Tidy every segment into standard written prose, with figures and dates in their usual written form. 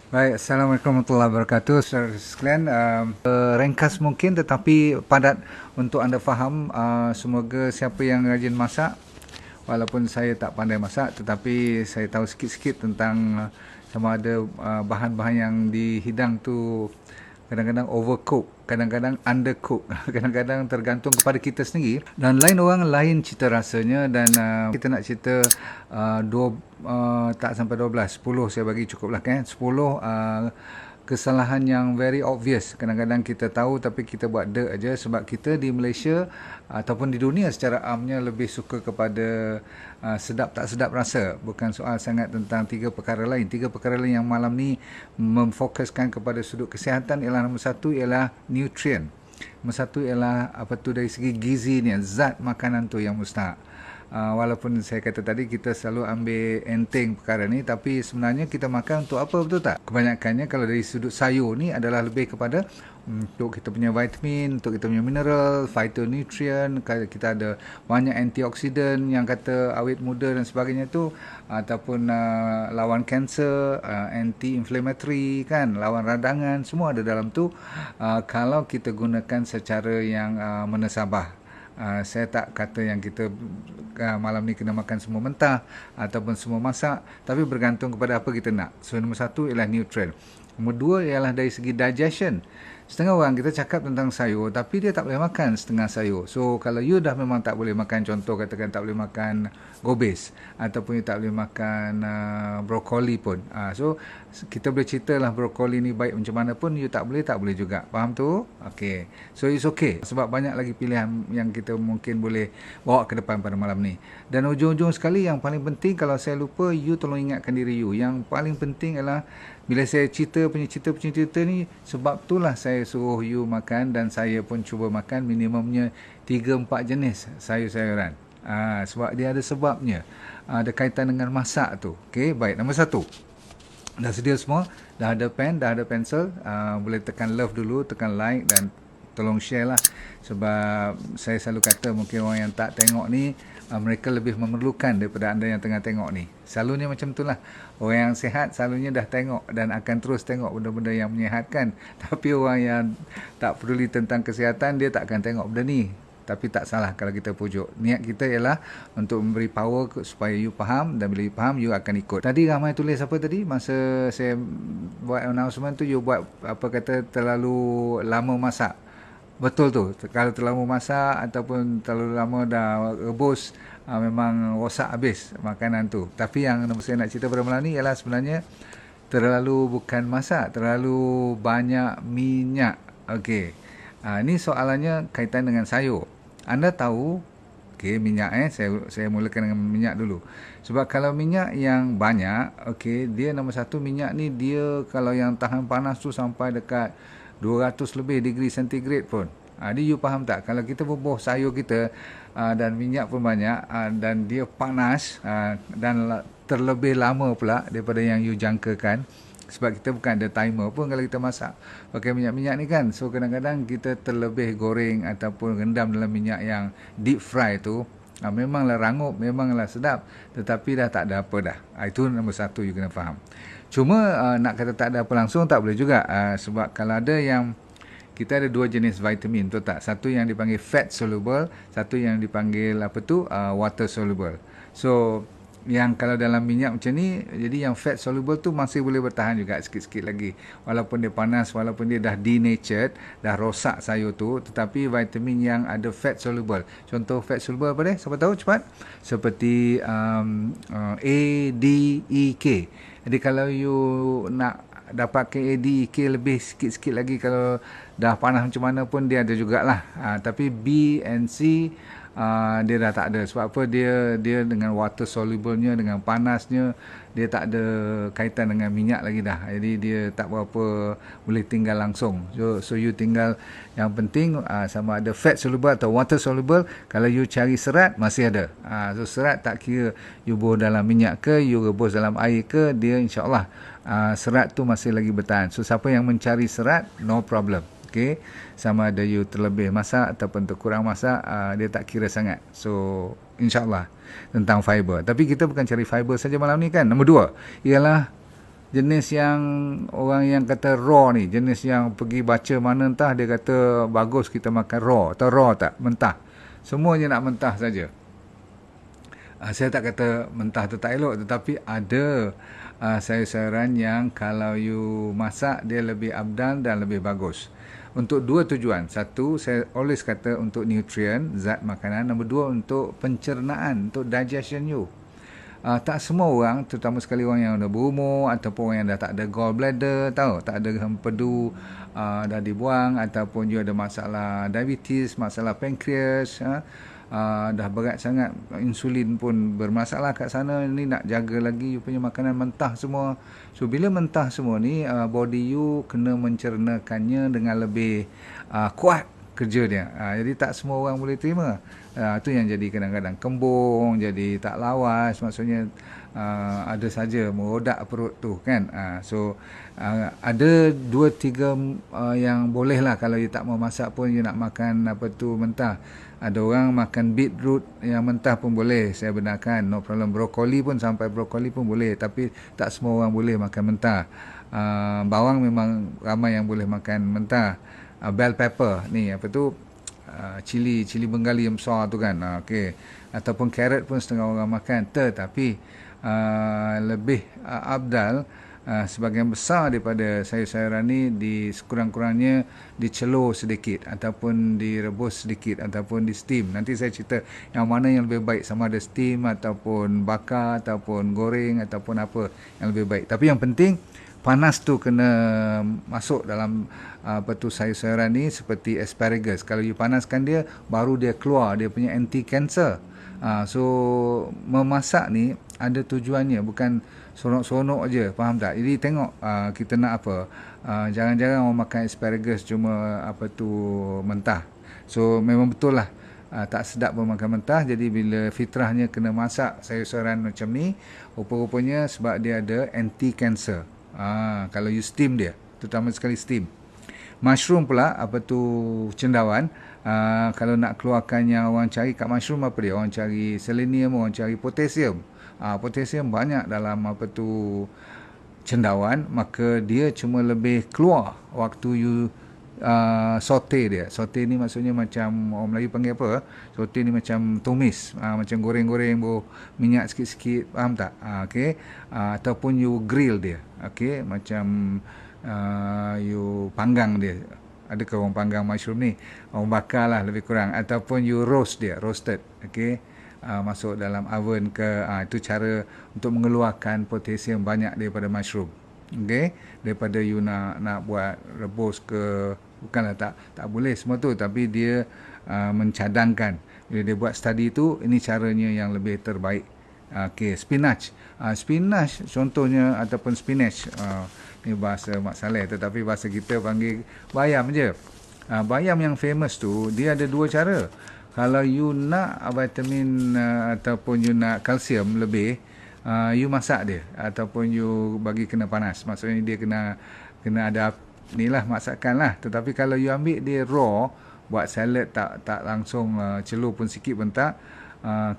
Baik, Assalamualaikum warahmatullahi wabarakatuh. Saudara sekalian, ringkas mungkin tetapi padat untuk anda faham. Semoga siapa yang rajin masak, walaupun saya tak pandai masak, tetapi saya tahu sikit-sikit tentang sama ada bahan-bahan yang dihidang tu kadang-kadang overcook, kadang-kadang undercook, kadang-kadang tergantung kepada kita sendiri, dan lain orang lain cita rasanya. Dan kita nak cerita tak sampai 12, 10 saya bagi cukup lah kan. 10 kesalahan yang very obvious. Kadang-kadang kita tahu tapi kita buat dek aja, sebab kita di Malaysia ataupun di dunia secara amnya lebih suka kepada sedap tak sedap rasa. Bukan soal sangat tentang tiga perkara lain. Tiga perkara lain yang malam ni memfokuskan kepada sudut kesihatan ialah nombor satu ialah nutrient. Nombor satu ialah apa tu dari segi gizi ni, zat makanan tu yang mustahak. Walaupun saya kata tadi kita selalu ambil enteng perkara ni, tapi sebenarnya kita makan untuk apa, betul tak? Kebanyakannya kalau dari sudut sayur ni adalah lebih kepada untuk kita punya vitamin, untuk kita punya mineral, phytonutrient, kita ada banyak antioksidan yang kata awet muda dan sebagainya tu, ataupun lawan kanser, anti-inflammatory kan, lawan radangan, semua ada dalam tu kalau kita gunakan secara yang menesabah. Saya tak kata yang kita malam ni kena makan semua mentah ataupun semua masak, tapi bergantung kepada apa kita nak. So nombor satu ialah nutrient. Nombor dua ialah dari segi digestion. Setengah orang kita cakap tentang sayur tapi dia tak boleh makan setengah sayur. So kalau you dah memang tak boleh makan, contoh katakan tak boleh makan gobis ataupun you tak boleh makan brokoli pun. So kita boleh cerita lah brokoli ni baik macam mana pun, you tak boleh juga. Faham tu? Okay. So it's okay. Sebab banyak lagi pilihan yang kita mungkin boleh bawa ke depan pada malam ni. Dan ujung-ujung sekali yang paling penting, kalau saya lupa, you tolong ingatkan diri you. Yang paling penting adalah bila saya cerita ni, sebab itulah saya suruh you makan dan saya pun cuba makan minimumnya 3-4 jenis sayur-sayuran. Sebab dia ada sebabnya. Ada kaitan dengan masak tu. Okay, baik. Nombor satu. Dah sedia semua? Dah ada pen, dah ada pensel? Boleh tekan love dulu, tekan like dan tolong share lah. Sebab saya selalu kata mungkin orang yang tak tengok ni, mereka lebih memerlukan daripada anda yang tengah tengok ni. Selalunya macam itulah. Orang yang sihat selalunya dah tengok dan akan terus tengok benda-benda yang menyihatkan. Tapi orang yang tak peduli tentang kesihatan, dia tak akan tengok benda ni. Tapi tak salah kalau kita pujuk. Niat kita ialah untuk memberi power supaya you faham, dan bila you faham, you akan ikut. Tadi ramai tulis apa tadi? Masa saya buat announcement tu, you buat apa kata terlalu lama masak. Betul tu. Kalau terlalu masak ataupun terlalu lama dah rebus, memang rosak habis makanan tu. Tapi yang saya nak cerita pada malam ni ialah sebenarnya terlalu bukan masak, terlalu banyak minyak. Okey. Ini soalannya kaitan dengan sayur. Anda tahu, okey, minyak saya mulakan dengan minyak dulu. Sebab kalau minyak yang banyak, okey, dia nombor satu, minyak ni dia kalau yang tahan panas tu sampai dekat 200 lebih degree centigrade pun. Dia you faham tak? Kalau kita bubuh sayur kita dan minyak pun banyak dan dia panas dan terlebih lama pula daripada yang you jangkakan, sebab kita bukan ada timer pun kalau kita masak pakai minyak-minyak ni kan. So kadang-kadang kita terlebih goreng ataupun rendam dalam minyak yang deep fry tu, memanglah rangup, memanglah sedap, tetapi dah tak ada apa dah. Itu nombor satu you kena faham. Cuma nak kata tak ada apa langsung tak boleh juga. Sebab kalau ada yang, kita ada dua jenis vitamin tu tak. Satu yang dipanggil fat soluble, satu yang dipanggil apa tu water soluble. So yang kalau dalam minyak macam ni, jadi yang fat soluble tu masih boleh bertahan juga sikit-sikit lagi. Walaupun dia panas, walaupun dia dah denatured, dah rosak sayur tu, tetapi vitamin yang ada fat soluble. Contoh fat soluble apa dia? Siapa tahu cepat? Seperti A, D, E, K. Jadi kalau you nak dapatkan A, D, E, K lebih sikit-sikit lagi, kalau dah panas macam mana pun dia ada jugalah. Tapi B and C dia dah tak ada. Sebab apa? Dia dengan water soluble-nya, dengan panasnya, dia tak ada kaitan dengan minyak lagi dah. Jadi dia tak berapa boleh tinggal langsung. So you tinggal, yang penting sama ada fat soluble atau water soluble. Kalau you cari serat, masih ada. So serat tak kira you bubuh dalam minyak ke, you rebus dalam air ke, dia insyaAllah serat tu masih lagi bertahan. So siapa yang mencari serat, no problem. Okay, sama ada you terlebih masak ataupun terkurang masak, dia tak kira sangat. So insyaAllah tentang fiber. Tapi kita bukan cari fiber saja malam ni kan. Nombor dua ialah jenis yang orang yang kata raw ni, jenis yang pergi baca mana entah dia kata bagus kita makan raw, atau raw tak, mentah. Semuanya nak mentah saja. Saya tak kata mentah tu tak elok, tetapi ada sayur-sayuran yang kalau you masak dia lebih abdal dan lebih bagus. Untuk dua tujuan. Satu, saya always kata untuk nutrient, zat makanan. Nombor dua, untuk pencernaan, untuk digestion you. Tak semua orang, terutama sekali orang yang dah berumur ataupun orang yang dah tak ada gallbladder, tahu, tak ada empedu dah dibuang, ataupun juga ada masalah diabetes, masalah pankreas, dah berat sangat, insulin pun bermasalah kat sana, ni nak jaga lagi you punya makanan mentah semua. So bila mentah semua ni, body you kena mencernakannya dengan lebih kuat kerja dia. Jadi tak semua orang boleh terima. Itu yang jadi kadang-kadang kembung, jadi tak lawas, maksudnya ada saja merodak perut tu kan. So ada 2-3 yang boleh lah kalau you tak mau masak pun you nak makan apa tu mentah. Ada orang makan beetroot yang mentah pun boleh, saya benarkan, no problem. Brokoli pun, sampai brokoli pun boleh, tapi tak semua orang boleh makan mentah. Bawang memang ramai yang boleh makan mentah. Bell pepper ni apa tu, cili bengali yang besar tu kan, okey, ataupun carrot pun setengah orang makan, tetapi lebih abdal, sebahagian besar daripada sayur-sayuran ni sekurang-kurangnya dicelur sedikit ataupun direbus sedikit ataupun di steam. Nanti saya cerita yang mana yang lebih baik, sama ada steam ataupun bakar ataupun goreng ataupun apa yang lebih baik. Tapi yang penting panas tu kena masuk dalam apa tu sayur-sayuran ni, seperti asparagus. Kalau you panaskan dia, baru dia keluar dia punya anti-cancer. So memasak ni ada tujuannya, bukan sonok-sonok je, faham tak? Jadi tengok kita nak apa. Jarang-jarang orang makan asparagus cuma apa tu mentah. So memang betul lah, tak sedap pun makan mentah. Jadi bila fitrahnya kena masak sayur-sayuran macam ni, rupa-rupanya sebab dia ada anti-cancer. Kalau you steam dia, terutama sekali steam. Mushroom pula, apa tu cendawan, kalau nak keluarkan yang orang cari kat mushroom, apa dia? Orang cari selenium, orang cari potasium. Potasium banyak dalam apa tu cendawan, maka dia cuma lebih keluar waktu you saute dia. Saute ni maksudnya macam orang Melayu panggil apa? Saute ni macam tumis, macam goreng-goreng minyak sikit-sikit, faham tak? Okey. Ataupun you grill dia. Okey, macam you panggang dia. Adakah orang panggang mushroom ni? Orang bakar lah lebih kurang. Ataupun you roast dia, roasted. Okey. Masuk dalam oven ke, itu cara untuk mengeluarkan potasium banyak daripada mushroom. Okey, daripada you nak buat rebus ke, bukanlah tak boleh semua tu, tapi dia mencadangkan. Bila dia buat study tu, ini caranya yang lebih terbaik. Okey, spinach. Spinach contohnya, ataupun spinach. Ni bahasa Mak Saleh, tetapi bahasa kita panggil bayam je. Bayam yang famous tu, dia ada dua cara. Kalau you nak vitamin ataupun you nak kalsium lebih, you masak dia ataupun you bagi kena panas. Maksudnya dia kena ada ni lah, masakan lah. Tetapi kalau you ambil dia raw, buat salad, tak langsung celur pun sikit pun tak,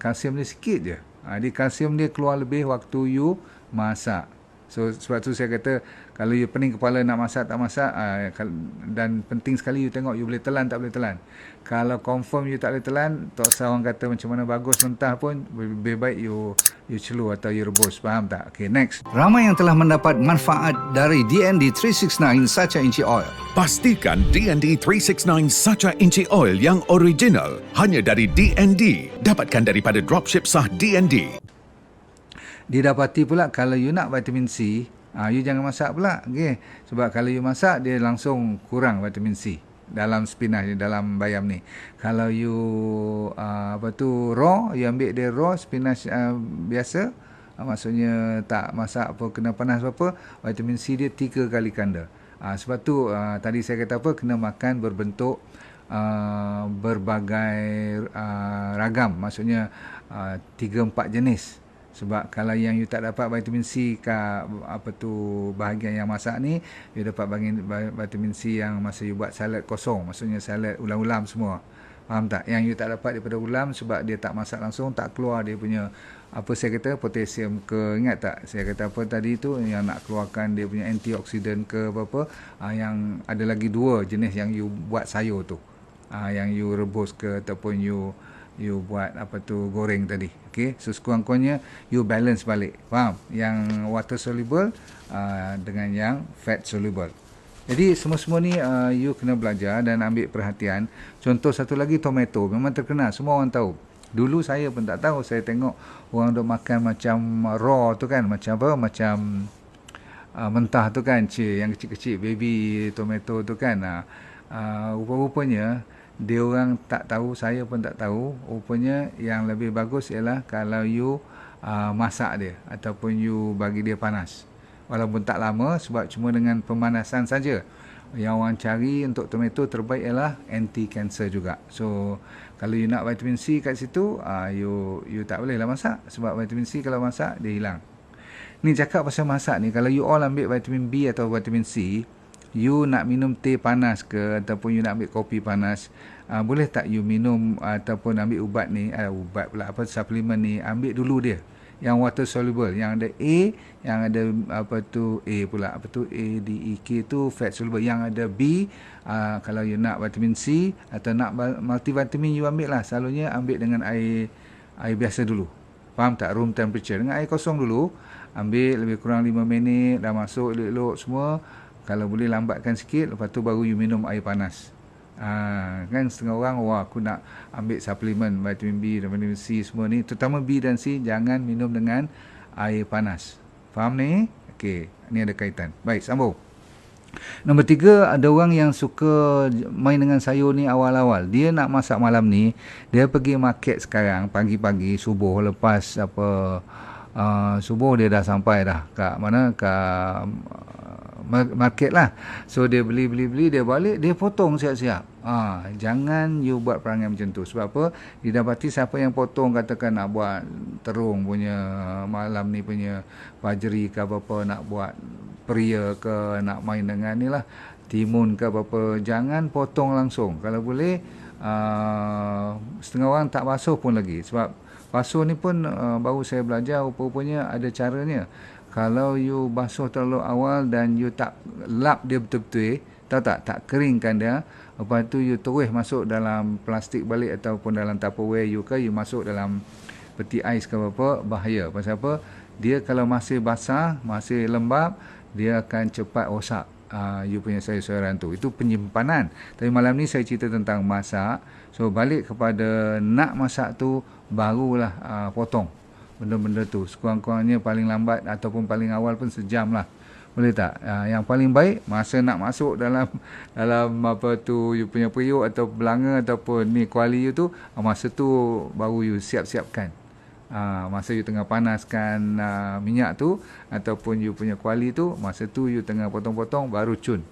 kalsium dia sikit je. Jadi kalsium dia keluar lebih waktu you masak. So sebab tu saya kata, kalau you pening kepala nak masak tak masak, dan penting sekali you tengok you boleh telan tak boleh telan. Kalau confirm you tak boleh telan, tak usah orang kata macam mana bagus mentah pun, lebih baik you celur atau you rebus, faham tak? Okay, next. Ramai yang telah mendapat manfaat dari DND 369 Sacha Inchi Oil. Pastikan DND 369 Sacha Inchi Oil yang original hanya dari DND. Dapatkan daripada dropship sah DND. Didapati pula kalau you nak vitamin C, you jangan masak pula. Okay? Sebab kalau you masak, dia langsung kurang vitamin C dalam spinach, dalam bayam ni. Kalau you raw, you ambil dia raw spinach biasa, maksudnya tak masak apa, kena panas apa, vitamin C dia 3 kali ganda. Sebab tu tadi saya kata apa, kena makan berbentuk berbagai ragam, maksudnya 3-4 jenis. Sebab kalau yang you tak dapat vitamin C kat bahagian yang masak ni, you dapat vitamin C yang masa you buat salad kosong, maksudnya salad ulam-ulam semua. Faham tak? Yang you tak dapat daripada ulam sebab dia tak masak langsung, tak keluar dia punya apa saya kata potasium ke, ingat tak saya kata apa tadi tu yang nak keluarkan dia punya antioksidan ke apa-apa. Yang ada lagi 2 jenis yang you buat sayur tu, yang you rebus ke ataupun you buat apa tu goreng tadi. Okey, so sekurang-kurangnya you balance balik, faham, yang water soluble dengan yang fat soluble. Jadi semua-semua ni you kena belajar dan ambil perhatian. Contoh satu lagi, tomato memang terkenal, semua orang tahu. Dulu saya pun tak tahu, saya tengok orang duk makan macam raw tu kan, macam apa, macam mentah tu kan, yang kecil-kecil baby tomato tu kan. Rupa-rupanya dia orang tak tahu, saya pun tak tahu, rupanya yang lebih bagus ialah kalau you masak dia ataupun you bagi dia panas. Walaupun tak lama, sebab cuma dengan pemanasan saja. Yang orang cari untuk tomato terbaik ialah anti-cancer juga. So kalau you nak vitamin C kat situ, you tak boleh lah masak, sebab vitamin C kalau masak dia hilang. Ni cakap pasal masak ni, kalau you all ambil vitamin B atau vitamin C, you nak minum teh panas ke ataupun you nak ambil kopi panas, boleh tak you minum ataupun ambil ubat ni, ubat pula apa, suplemen ni, ambil dulu dia yang water soluble, yang ada A, yang ada apa tu A pula, apa tu A, D, E, K tu fat soluble, yang ada B, kalau you nak vitamin C atau nak multivitamin, you ambil lah, selalunya ambil dengan air biasa dulu, faham tak, room temperature, dengan air kosong dulu, ambil lebih kurang 5 minit, dah masuk elok-elok semua, kalau boleh lambatkan sikit, lepas tu baru you minum air panas. Kan setengah orang, wah aku nak ambil suplemen vitamin B dan vitamin C semua ni, terutama B dan C, jangan minum dengan air panas, faham ni? Okey, ni ada kaitan. Baik, sambung. Nombor 3, ada orang yang suka main dengan sayur ni awal-awal. Dia nak masak malam ni, dia pergi market sekarang pagi-pagi subuh, lepas apa subuh dia dah sampai dah kat mana, kat market lah. So dia beli, dia balik, dia potong siap-siap. Jangan you buat perangai macam tu. Sebab apa? Didapati siapa yang potong, katakan nak buat terung punya malam ni punya fajri ke apa-apa, nak buat peria ke, nak main dengan ni lah timun ke apa-apa, jangan potong langsung. Kalau boleh setengah orang tak basuh pun lagi. Sebab basuh ni pun baru saya belajar, rupanya ada caranya. Kalau you basuh terlalu awal dan you tak lap dia betul-betul, tahu tak keringkan dia, lepas tu you terus masuk dalam plastik balik ataupun dalam Tupperware you masuk dalam peti ais ke apa, bahaya. Pasal apa? Dia kalau masih basah, masih lembap, dia akan cepat rosak you punya sayur-sayuran tu. Itu penyimpanan. Tapi malam ni saya cerita tentang masak. So balik kepada nak masak tu, barulah potong benda-benda tu. Sekurang-kurangnya paling lambat ataupun paling awal pun sejam lah. Boleh tak? Yang paling baik, masa nak masuk dalam apa tu, you punya periuk atau belanga ataupun ni kuali you tu, masa tu baru you siap-siapkan. Masa you tengah panaskan minyak tu ataupun you punya kuali tu, masa tu you tengah potong-potong, baru cun.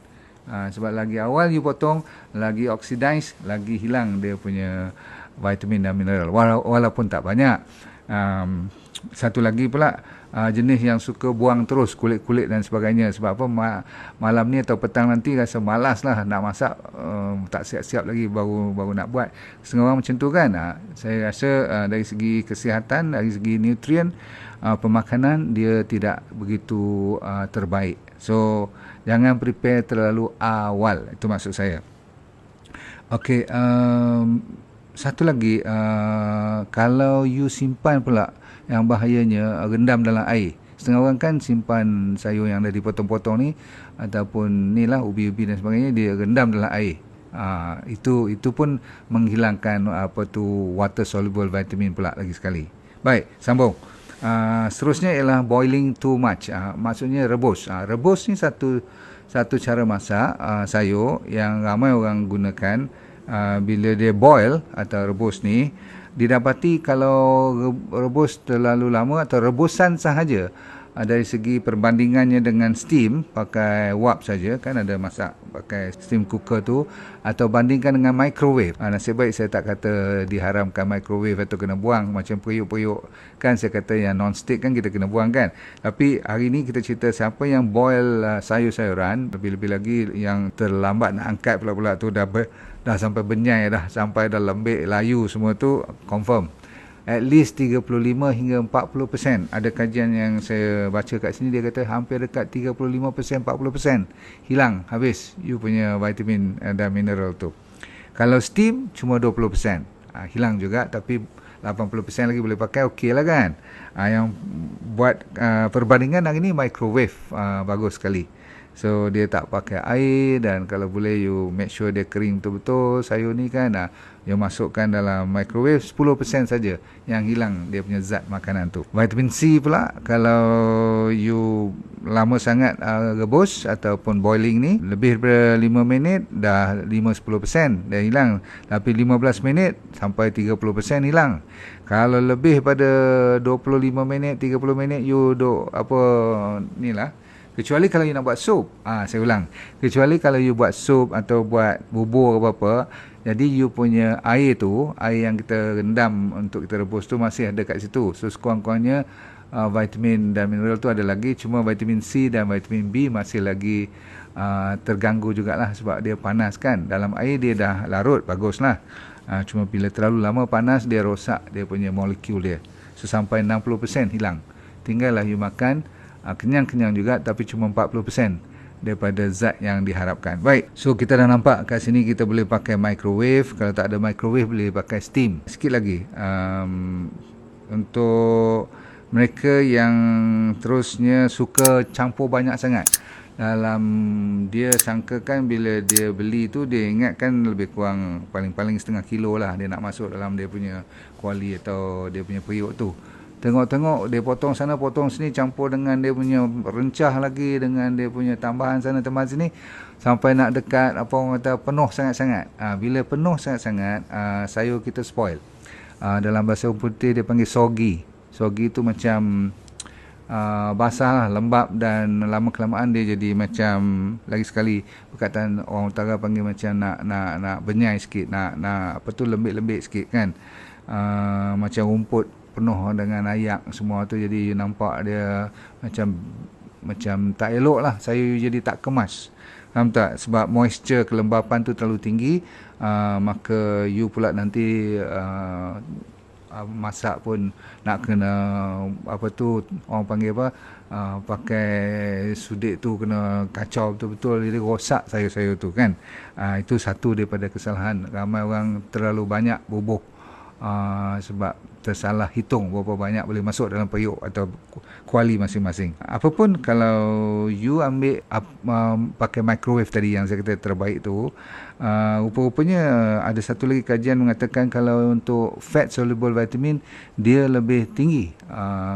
Sebab lagi awal you potong, lagi oxidize, lagi hilang dia punya vitamin dan mineral, walaupun tak banyak. Satu lagi pula, jenis yang suka buang terus kulit-kulit dan sebagainya. Sebab apa? Malam ni atau petang nanti rasa malas lah nak masak, tak siap-siap lagi, baru nak buat. Setengah orang macam tu kan. Saya rasa dari segi kesihatan, dari segi nutrien, pemakanan dia tidak begitu terbaik. So jangan prepare terlalu awal, itu maksud saya. Okey, satu lagi, kalau you simpan pula, yang bahayanya rendam dalam air. Setengah orang kan simpan sayur yang dah dipotong-potong ni ataupun ni lah ubi-ubi dan sebagainya, dia rendam dalam air. Itu pun menghilangkan apa tu water soluble vitamin pula lagi sekali. Baik, sambung. Seterusnya ialah boiling too much. Maksudnya rebus. Rebus ni satu cara masak sayur yang ramai orang gunakan. Bila dia boil atau rebus ni, didapati kalau rebus terlalu lama atau rebusan sahaja, dari segi perbandingannya dengan steam pakai wap saja, kan ada masak pakai steam cooker tu, atau bandingkan dengan microwave. Nasib baik saya tak kata diharamkan microwave atau kena buang macam periuk-periuk kan, saya kata yang non-stick kan kita kena buang kan. Tapi hari ni kita cerita siapa yang boil sayur-sayuran, lebih-lebih lagi yang terlambat nak angkat pula-pula tu dah sampai benyai dah, sampai dah lembik layu semua tu, confirm at least 35 hingga 40%. Ada kajian yang saya baca kat sini, dia kata hampir dekat 35%, 40% hilang, habis you punya vitamin dan mineral tu. Kalau steam cuma 20%, hilang juga, tapi 80% lagi boleh pakai, okey lah kan. Yang buat perbandingan hari ni microwave bagus sekali. So dia tak pakai air, dan kalau boleh you make sure dia kering betul-betul sayur ni kan. You masukkan dalam microwave, 10% saja yang hilang dia punya zat makanan tu. Vitamin C pula, kalau you lama sangat rebus ataupun boiling ni, lebih daripada 5 minit dah 5-10% dah hilang. Tapi 15 minit sampai 30% hilang. Kalau lebih pada 25 minit, 30 minit you duk ni lah. Kecuali kalau you nak buat sup. Saya ulang. Kecuali kalau you buat sup atau buat bubur apa-apa, jadi you punya air tu, air yang kita rendam untuk kita rebus tu masih ada kat situ. So sekurang-kurangnya vitamin dan mineral tu ada lagi. Cuma vitamin C dan vitamin B masih lagi terganggu jugalah sebab dia panas kan. Dalam air dia dah larut, baguslah. Cuma bila terlalu lama panas, dia rosak dia punya molekul dia. So sampai 60% hilang. Tinggallah you makan kenyang-kenyang juga, tapi cuma 40% daripada zat yang diharapkan. Baik, so kita dah nampak kat sini kita boleh pakai microwave. Kalau tak ada microwave, boleh pakai steam. Sikit lagi, untuk mereka yang terusnya suka campur banyak sangat dalam, dia sangkakan bila dia beli tu, dia ingatkan lebih kurang paling-paling setengah kilo lah dia nak masuk dalam dia punya kuali atau dia punya periuk tu. Tengok-tengok dia potong sana potong sini, campur dengan dia punya rencah lagi, dengan dia punya tambahan sana tambahan sini, sampai nak dekat orang kata penuh sangat-sangat. Bila penuh sangat-sangat, sayur kita spoil. Dalam bahasa putih dia panggil soggy. Soggy tu macam basah lah, lembab, dan lama kelamaan dia jadi macam, lagi sekali perkataan orang utara panggil macam nak benyai sikit, nak lembik-lembik sikit kan. Macam rumput penuh dengan ayak semua tu, jadi you nampak dia macam tak elok lah, sayur jadi tak kemas. Faham tak? Sebab moisture, kelembapan tu terlalu tinggi, maka you pula nanti masak pun nak kena orang panggil pakai sudik tu kena kacau betul-betul, jadi rosak sayur-sayur tu kan. Itu satu daripada kesalahan ramai orang, terlalu banyak bubuh sebab tersalah hitung berapa banyak boleh masuk dalam periuk atau kuali masing-masing. Apapun, kalau you ambil pakai microwave tadi yang saya kata terbaik tu, rupa-rupanya ada satu lagi kajian mengatakan kalau untuk fat soluble vitamin dia lebih tinggi.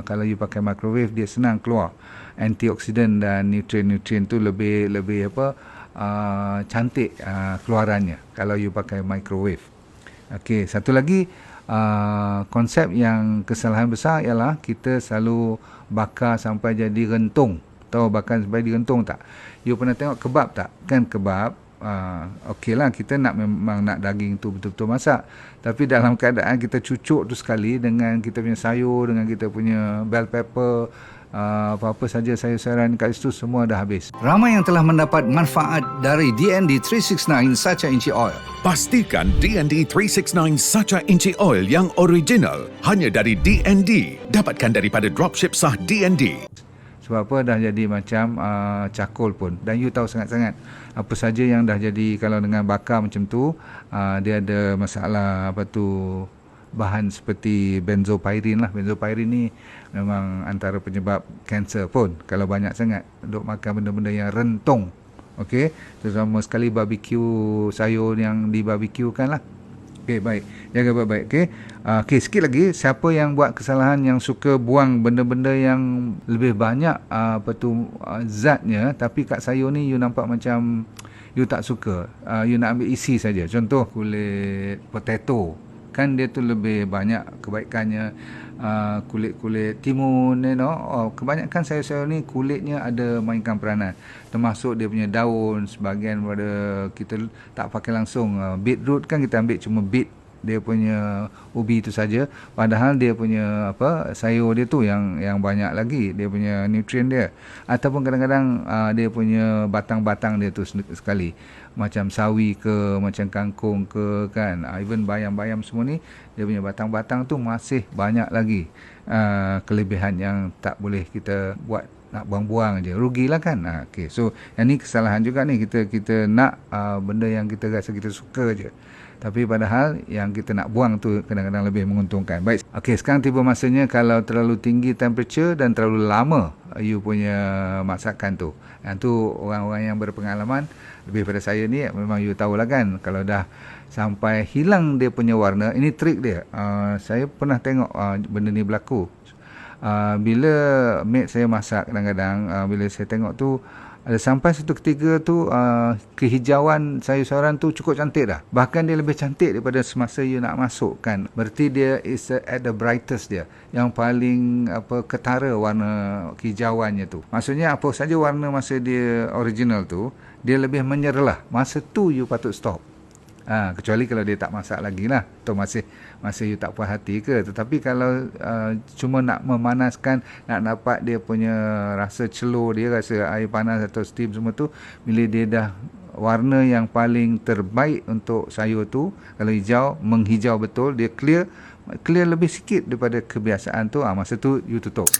Kalau you pakai microwave, dia senang keluar antioksidan dan nutrien-nutrien tu lebih cantik keluarannya kalau you pakai microwave. Okey, satu lagi konsep yang kesalahan besar ialah kita selalu bakar sampai jadi rentung. Tahu bakar sampai direntung tak? You pernah tengok kebab tak? Kan kebab, okey lah, kita memang nak daging tu betul-betul masak. Tapi dalam keadaan kita cucuk tu sekali dengan kita punya sayur, dengan kita punya bell pepper, apa-apa saja sayur-sayuran kat situ, semua dah habis. Ramai yang telah mendapat manfaat dari DND 369 Sacha Inchi Oil. Pastikan DND 369 Sacha Inchi Oil yang original hanya dari DND. Dapatkan daripada dropship sah DND. Sebab apa, dah jadi macam cakul pun. Dan you tahu sangat-sangat apa saja yang dah jadi kalau dengan bakar macam tu, dia ada masalah bahan seperti benzopyrin lah. Benzopyrin ni memang antara penyebab kanser pun kalau banyak sangat duk makan benda-benda yang rentung. Okey, terutama sekali barbecue, sayur yang dibarbecuekan lah. Okey, baik, jaga baik-baik. Okey, sikit lagi, siapa yang buat kesalahan yang suka buang benda-benda yang lebih banyak zatnya, tapi kat sayur ni you nampak macam you tak suka, you nak ambil isi saja. Contoh kulit potato, kan dia tu lebih banyak kebaikannya, kulit-kulit timun, kebanyakan sayur-sayur ni kulitnya ada mainkan peranan, termasuk dia punya daun. Sebahagian pada kita tak pakai langsung. Beetroot kan kita ambil cuma dia punya ubi itu saja, padahal dia punya sayur dia tu yang banyak lagi dia punya nutrien dia. Ataupun kadang-kadang dia punya batang-batang dia tu sekali, macam sawi ke, macam kangkung ke kan, even bayam-bayam semua ni dia punya batang-batang tu masih banyak lagi kelebihan yang tak boleh kita buat, nak buang-buang je, rugilah kan. Okay. So yang ni kesalahan juga ni, kita nak benda yang kita rasa kita suka je, tapi padahal yang kita nak buang tu kadang-kadang lebih menguntungkan. Baik, okey, sekarang tiba masanya kalau terlalu tinggi temperature dan terlalu lama you punya masakan tu. Yang tu orang-orang yang berpengalaman lebih pada saya ni, memang you tahulah kan, kalau dah sampai hilang dia punya warna, ini trik dia. Saya pernah tengok benda ni berlaku. Bila mate saya masak kadang-kadang, bila saya tengok tu, ada sampai satu ketika tu kehijauan sayur-sayuran tu cukup cantik dah. Bahkan dia lebih cantik daripada semasa you nak masuk kan. Berarti dia is at the brightest dia, yang paling ketara warna kehijauannya tu. Maksudnya apa saja warna masa dia original tu, dia lebih menyerlah. Masa tu you patut stop. Kecuali kalau dia tak masak lagi lah, atau masih you tak puas hati ke. Tetapi kalau cuma nak memanaskan, nak dapat dia punya rasa celur dia, rasa air panas atau steam semua tu, bila dia dah warna yang paling terbaik untuk sayur tu, kalau hijau, menghijau betul, dia clear lebih sikit daripada kebiasaan tu, masa tu you tutup.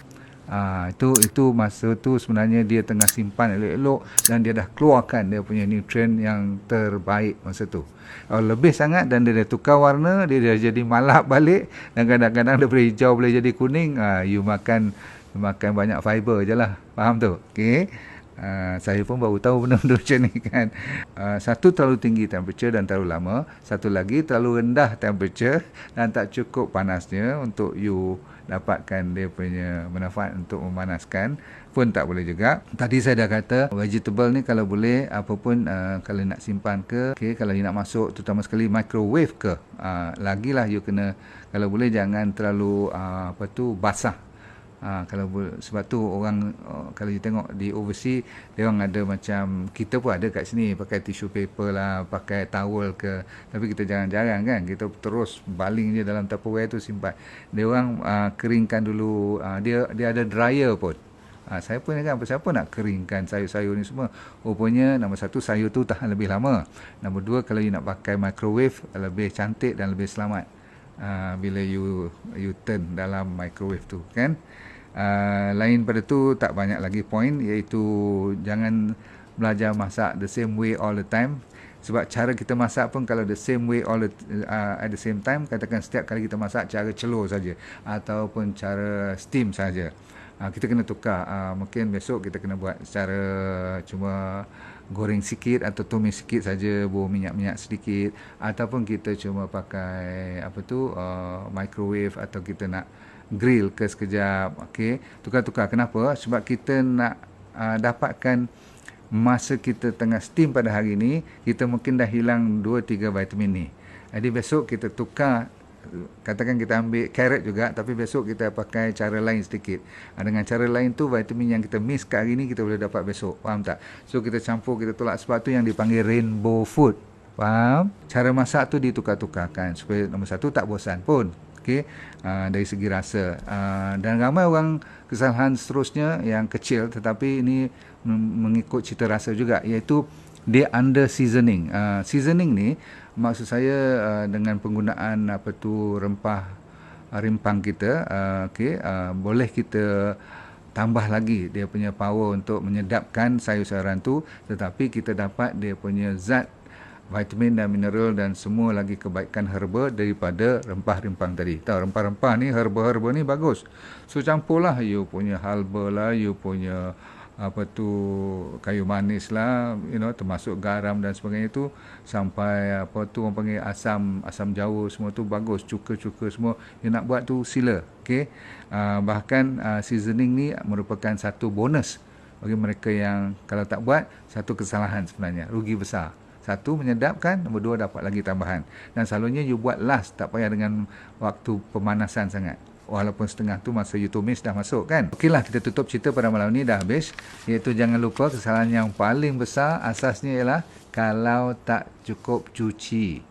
Itu masa tu sebenarnya dia tengah simpan elok-elok dan dia dah keluarkan dia punya nutrien yang terbaik masa tu. Kalau lebih sangat dan dia dah tukar warna, dia dah jadi malap balik, dan kadang-kadang daripada hijau boleh jadi kuning, you makan banyak fiber je lah. Faham tu? Okay. Saya pun baru tahu benda-benda macam ni kan. Satu, terlalu tinggi temperature dan terlalu lama. Satu lagi, terlalu rendah temperature dan tak cukup panasnya untuk you dapatkan dia punya manfaat untuk memanaskan pun tak boleh juga. Tadi saya dah kata vegetable ni kalau boleh apapun, kalau nak simpan ke, kalau you nak masuk terutama sekali microwave ke, lagilah you kena, kalau boleh jangan terlalu basah. Sebab tu orang kalau you tengok di overseas, dia orang ada macam, kita pun ada kat sini pakai tissue paper lah, pakai towel ke, tapi kita jarang-jarang kan, kita terus baling je dalam Tupperware tu simpan. Dia orang keringkan dulu, dia ada dryer pun. Saya pun kan, siapa nak keringkan sayur-sayur ni semua. Rupanya nombor satu, sayur tu tahan lebih lama. Nombor dua, kalau you nak pakai microwave, lebih cantik dan lebih selamat bila you turn dalam microwave tu kan. Lain pada tu tak banyak lagi point, iaitu jangan belajar masak the same way all the time. Sebab cara kita masak pun kalau the same way all at the same time, katakan setiap kali kita masak cara celur saja ataupun cara steam saja, kita kena tukar. Mungkin besok kita kena buat secara cuma goreng sikit atau tumis sikit saja, bau minyak-minyak sedikit, ataupun kita cuma pakai microwave, atau kita nak grill ke sekejap. Okey, tukar-tukar. Kenapa? Sebab kita nak dapatkan masa kita tengah steam pada hari ni, kita mungkin dah hilang 2-3 vitamin ni. Jadi besok kita tukar, katakan kita ambil carrot juga, tapi besok kita pakai cara lain sedikit. Dengan cara lain tu, vitamin yang kita miss kat hari ni kita boleh dapat besok. Faham tak? So kita campur, kita tolak. Sebab tu yang dipanggil rainbow food. Faham? Cara masak tu ditukar-tukarkan supaya nombor satu tak bosan pun. Okey, dari segi rasa. Dan ramai orang kesalahan seterusnya yang kecil, tetapi ini mengikut cita rasa juga, iaitu dia under seasoning. Seasoning ni maksud saya dengan penggunaan rempah rimpang kita. Boleh kita tambah lagi dia punya power untuk menyedapkan sayur-sayuran tu, tetapi kita dapat dia punya zat vitamin dan mineral dan semua lagi kebaikan herba daripada rempah-rimpang tadi. Tahu rempah-rempah ni, herba-herba ni bagus. So campurlah you punya halba lah, you punya kayu manis lah, termasuk garam dan sebagainya tu, sampai orang panggil asam jawa, semua tu bagus, cuka-cuka semua. You nak buat tu sila. Okey. Bahkan seasoning ni merupakan satu bonus bagi mereka yang kalau tak buat, satu kesalahan sebenarnya, rugi besar. Satu, menyedapkan. Nombor dua, dapat lagi tambahan. Dan selalunya you buat last, tak payah dengan waktu pemanasan sangat. walaupun setengah tu masa you tumis dah masuk kan. Okeylah, kita tutup cerita pada malam ni dah habis. Iaitu jangan lupa kesalahan yang paling besar asasnya ialah kalau tak cukup cuci,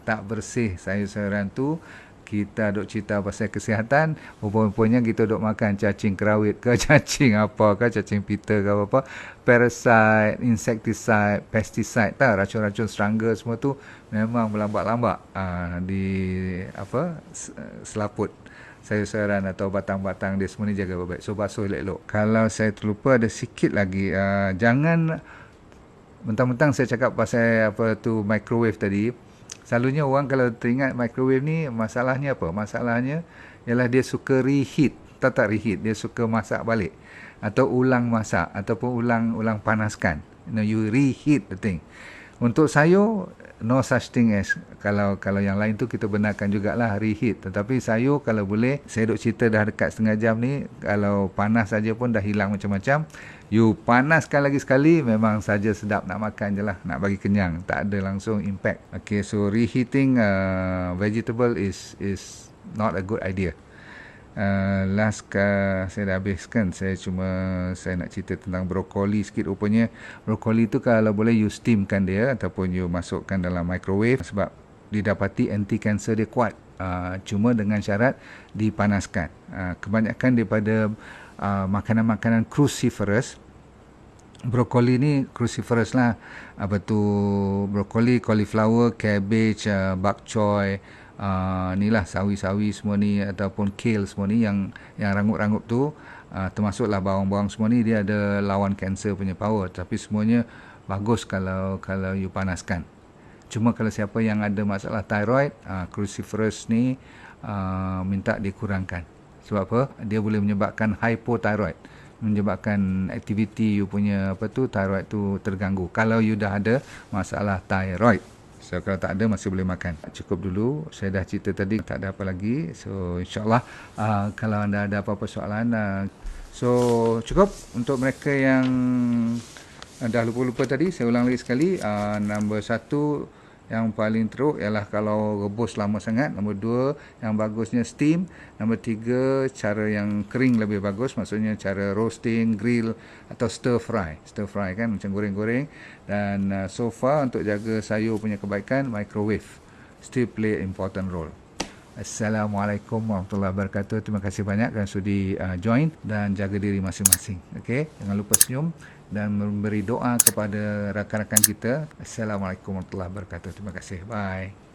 tak bersih sayur-sayuran tu. Kita duk cerita pasal kesihatan, rupanya kita duk makan cacing kerawit ke, cacing apa ke, cacing pita ke apa-apa, parasite, insecticide, pesticide, racun-racun serangga semua tu memang melambak-lambak di selaput sayur-sayuran atau batang-batang dia semua ni. Jaga baik-baik. So basuh elok-elok. Kalau saya terlupa ada sikit lagi, jangan mentang-mentang saya cakap pasal microwave tadi. Selalunya orang kalau teringat microwave ni, masalahnya apa? Masalahnya ialah dia suka reheat. Tak reheat, dia suka masak balik. Atau ulang masak, ataupun ulang panaskan. You reheat the thing. Untuk sayur, no such thing as, kalau yang lain tu kita benarkan jugalah reheat. Tetapi sayur kalau boleh, saya duk cerita dah dekat setengah jam ni, kalau panas saja pun dah hilang macam-macam. You panaskan lagi sekali, memang saja sedap nak makan je lah, nak bagi kenyang, tak ada langsung impact. Okay, so reheating vegetable is not a good idea. Saya dah habiskan. Saya nak cerita tentang brokoli sikit. Rupanya brokoli tu kalau boleh you steamkan dia ataupun you masukkan dalam microwave, sebab didapati anti-cancer dia kuat. Cuma dengan syarat dipanaskan. Kebanyakan daripada makanan-makanan cruciferous, brokoli ni cruciferous lah, brokoli, cauliflower, cabbage, bok choy, inilah sawi-sawi semua ni, ataupun kale semua ni yang rangup-rangup tu, termasuklah bawang-bawang semua ni, dia ada lawan kanser punya power. Tapi semuanya bagus kalau you panaskan. Cuma kalau siapa yang ada masalah thyroid, cruciferous ni minta dikurangkan. Sebab apa? Dia boleh menyebabkan hypothyroid, menyebabkan aktiviti you punya thyroid tu terganggu. Kalau you dah ada masalah thyroid. So kalau tak ada, masih boleh makan. Cukup dulu, saya dah cerita tadi, tak ada apa lagi. So insyaAllah kalau anda ada apa-apa soalan, so cukup. Untuk mereka yang dah lupa-lupa tadi, saya ulang lagi sekali. Nombor 1 yang paling teruk ialah kalau rebus lama sangat. Nombor 2, yang bagusnya steam. Nombor 3, cara yang kering lebih bagus, maksudnya cara roasting, grill atau stir fry. Stir fry kan, macam goreng-goreng. Dan so far untuk jaga sayur punya kebaikan, microwave still play important role. Assalamualaikum warahmatullahi wabarakatuh. Terima kasih banyak kerana sudi join, dan jaga diri masing-masing. Okay? Jangan lupa senyum dan memberi doa kepada rakan-rakan kita. Assalamualaikum warahmatullahi wabarakatuh. Terima kasih. Bye.